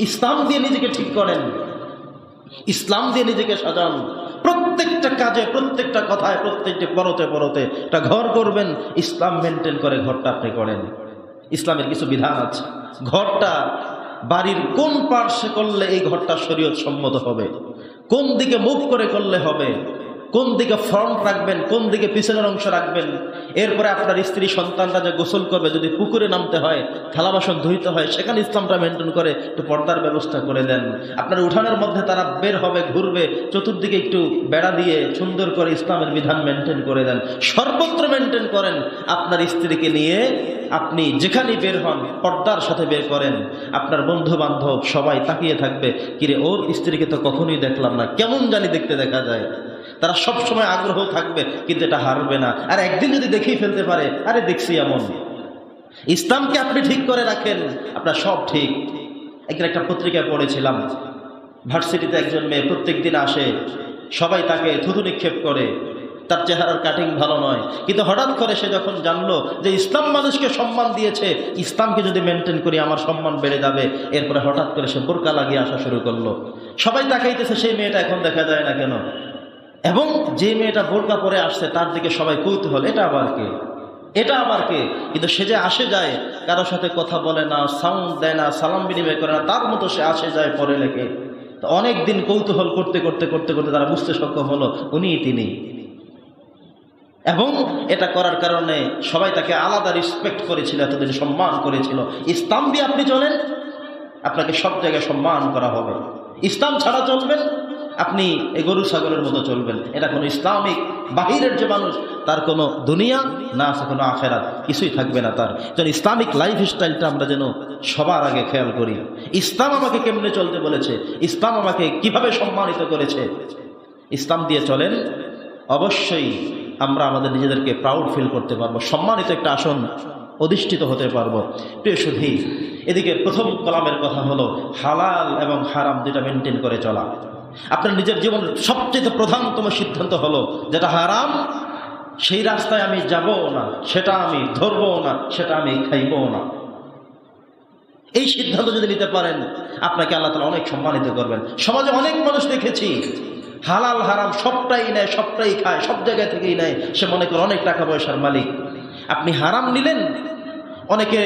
ইসলাম দিয়ে নিজেকে ঠিক করেন, ইসলাম দিয়ে নিজেকে সাজান। প্রত্যেকটা কাজে, প্রত্যেকটা কথায়, প্রত্যেকটা পরতে পরতে একটা ঘর করবেন, ইসলাম মেনটেন করে ঘরটা আপনি করেন। ইসলামের কিছু বিধান আছে। ঘরটা বাড়ির কোন পার্শ্বে করলে এই ঘরটা শরীয়ত সম্মত হবে, কোন দিকে মুখ করে করলে হবে, কোন দিকে ফ্রন্ট রাখবেন, কোন দিকে পিছনের অংশ রাখবেন। এরপরে আপনার স্ত্রী সন্তানরা যে গোসল করবে, যদি পুকুরে নামতে হয়, থালা বাসন ধুইতে হয়, সেখানে ইসলামটা মেনটেন করে একটু পর্দার ব্যবস্থা করে দেন। আপনার উঠানের মধ্যে তারা বের হবে, ঘুরবে, চতুর্দিকে একটু বেড়া দিয়ে সুন্দর করে ইসলামের বিধান মেনটেন করে দেন। সর্বত্র মেনটেন করেন। আপনার স্ত্রীকে নিয়ে আপনি যেখানেই বের হন পর্দার সাথে বের করেন। আপনার বন্ধু বান্ধব সবাই তাকিয়ে থাকবে, কিরে ওর স্ত্রীকে তো কখনোই দেখলাম না, কেমন জানি দেখতে দেখা যায়। তারা সব সময় আগ্রহ থাকবে, কিন্তু এটা হারবে না। আর একদিন যদি দেখেই ফেলতে পারে, আরে দেখছি এমন। ইসলামকে আপনি ঠিক করে রাখেন, আপনার সব ঠিক। একদিন একটা পত্রিকায় পড়েছিলাম, ভার্সিটিতে একজন মেয়ে প্রত্যেক দিন আসে, সবাই তাকে থুতু নিক্ষেপ করে, তার চেহারার কাটিং ভালো নয়, কিন্তু হঠাৎ করে সে যখন জানলো যে ইসলাম মানুষকে সম্মান দিয়েছে, ইসলামকে যদি মেনটেন করি আমার সম্মান বেড়ে যাবে, এরপরে হঠাৎ করে সে বোরকা লাগিয়ে আসা শুরু করলো। সবাই তাকাইতেছে, সেই মেয়েটা এখন দেখা যায় না কেন? এবং যে মেয়েটা বোরকা পরে আসছে তার দিকে সবাই কৌতূহল, এটা আবার কে, এটা আবার কে? কিন্তু সে যে আসে যায়, কারোর সাথে কথা বলে না, সাউন্ড দেয় না, সালাম বিনিময় করে না, তার মতো সে আসে যায়, পরে লেখে। তো অনেক দিন কৌতূহল করতে করতে করতে করতে তারা বুঝতে সক্ষম হলো উনিই তিনি। এবং এটা করার কারণে সবাই তাকে আলাদা রেসপেক্ট করেছিল, এতদিন সম্মান করেছিল। ইসলাম দিয়ে আপনি চলেন, আপনাকে সব জায়গায় সম্মান করা হবে। ইসলাম ছাড়া চলবেন, আপনি এই গরু ছাগলের মতো চলবেন। এটা কোনো ইসলামিক বাহিরের যে মানুষ, তার কোনো দুনিয়া না আছে, কোনো আখেরাত কিছুই থাকবে না তার। যেন ইসলামিক লাইফ স্টাইলটা আমরা যেন সবার আগে খেয়াল করি। ইসলাম আমাকে কেমনে চলতে বলেছে, ইসলাম আমাকে কিভাবে সম্মানিত করেছে। ইসলাম দিয়ে চলেন, অবশ্যই আমরা আমাদের নিজেদেরকে প্রাউড ফিল করতে পারবো, সম্মানিত একটা আসন অধিষ্ঠিত হতে পারবো। প্রিয় সুধী, এদিকে প্রথম কলামের কথা হলো হালাল এবং হারাম দুটা মেনটেন করে চলা। আপনার নিজের জীবনের সবচেয়ে প্রধানতম সিদ্ধান্ত হলো, যেটা হারাম সেই রাস্তায় আমি যাবো না, সেটা আমি ধরবো না, সেটা আমি খাইবো না। এই সিদ্ধান্ত যদি নিতে পারেন, আপনাকে আল্লাহ তাআলা অনেক সম্মানিত করবেন। সমাজে অনেক মানুষ দেখেছি হালাল হারাম সবটাই নেয়, সবটাই খায়, সব জায়গা থেকেই নেয়, সে মনে করে অনেক টাকা পয়সার মালিক। আপনি হারাম নিলেন, অনেকে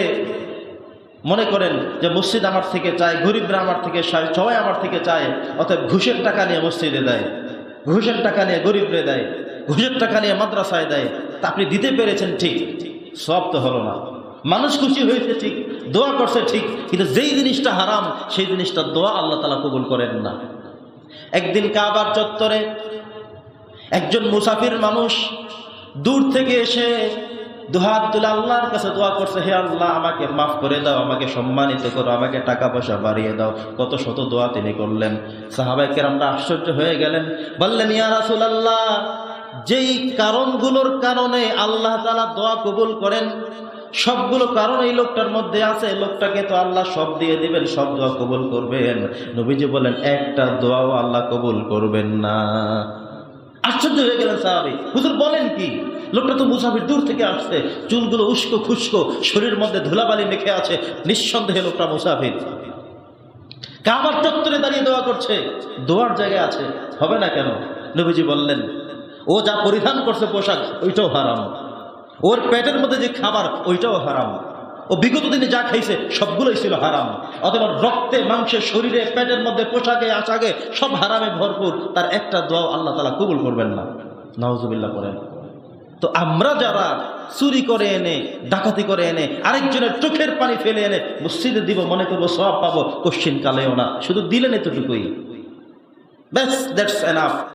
মনে করেন যে মসজিদ আমার থেকে চায়, গরিবরা আমার থেকে চায়, সবাই আমার থেকে চায়, অতএব ঘুষের টাকা নিয়ে মসজিদে দেয়, ঘুষের টাকা নিয়ে গরিবরে দেয়, ঘুষের টাকা নিয়ে মাদ্রাসায় দেয়। তা আপনি দিতে পেরেছেন ঠিক, সব তো হলো না। মানুষ খুশি হয়েছে ঠিক, দোয়া করছে ঠিক, কিন্তু যেই জিনিসটা হারাম সেই জিনিসটা দোয়া আল্লাহ তাআলা কবুল করেন না। একদিন কাবার চত্বরে একজন মুসাফির মানুষ দূর থেকে এসে দুহাত তুলে আল্লাহর কাছে দোয়া করছে, হে আল্লাহ আমাকে মাফ করে দাও, আমাকে সম্মানিত করো, আমাকে টাকা পয়সা বাড়িয়ে দাও। কত শত দোয়া তিনি করলেন। সাহাবায়ে কেরামরা আশ্চর্য হয়ে গেলেন, বললেন ইয়া রাসূলুল্লাহ, যেই কারণগুলোর কারণে আল্লাহ তাআলা দোয়া কবুল করেন, সবগুলো কারণ এই লোকটার মধ্যে আছে, লোকটাকে তো আল্লাহ সব দিয়ে দিবেন, সব দোয়া কবুল করবেন। নবীজি বলেন একটা দোয়াও আল্লাহ কবুল করবেন না। আশ্চর্য হয়ে গেলেন সাহাবী, হুজুর বলেন কি? লোকটা তো মুসাফির, দূর থেকে আসছে, চুলগুলো উস্কো খুস্কো, শরীরের মধ্যে ধুলাবালি মেখে আছে, নিঃসন্দেহে লোকটা মুসাফির। কাবার চত্বরে দাঁড়িয়ে দোয়া করছে, দোয়ার জায়গায় আছে, হবে না কেন? নবীজি বললেন, ও যা পরিধান করছে পোশাক, ওইটাও হারাম, ওর পেটের মধ্যে যে খাবার ওইটাও হারাম, ও বিগত দিনে যা খাইছে সবগুলোই ছিল হারাম। অথবা রক্তে মাংসে শরীরে পেটের মধ্যে পোশাকে আশাকে সব হারামে ভরপুর, তার একটা দোয়া আল্লাহ তাআলা কবুল করবেন না। নাউজুবিল্লাহ করেন। তো আমরা যারা চুরি করে এনে, ডাকাতি করে এনে, আরেকজনের চোখের পানি ফেলে এনে মসজিদে দিব, মনে করবো সওয়াব পাবো, কোশ্চিন কালেও না, শুধু দিলেন এতটুকুই, ব্যাস, দ্যাটস এনাফ।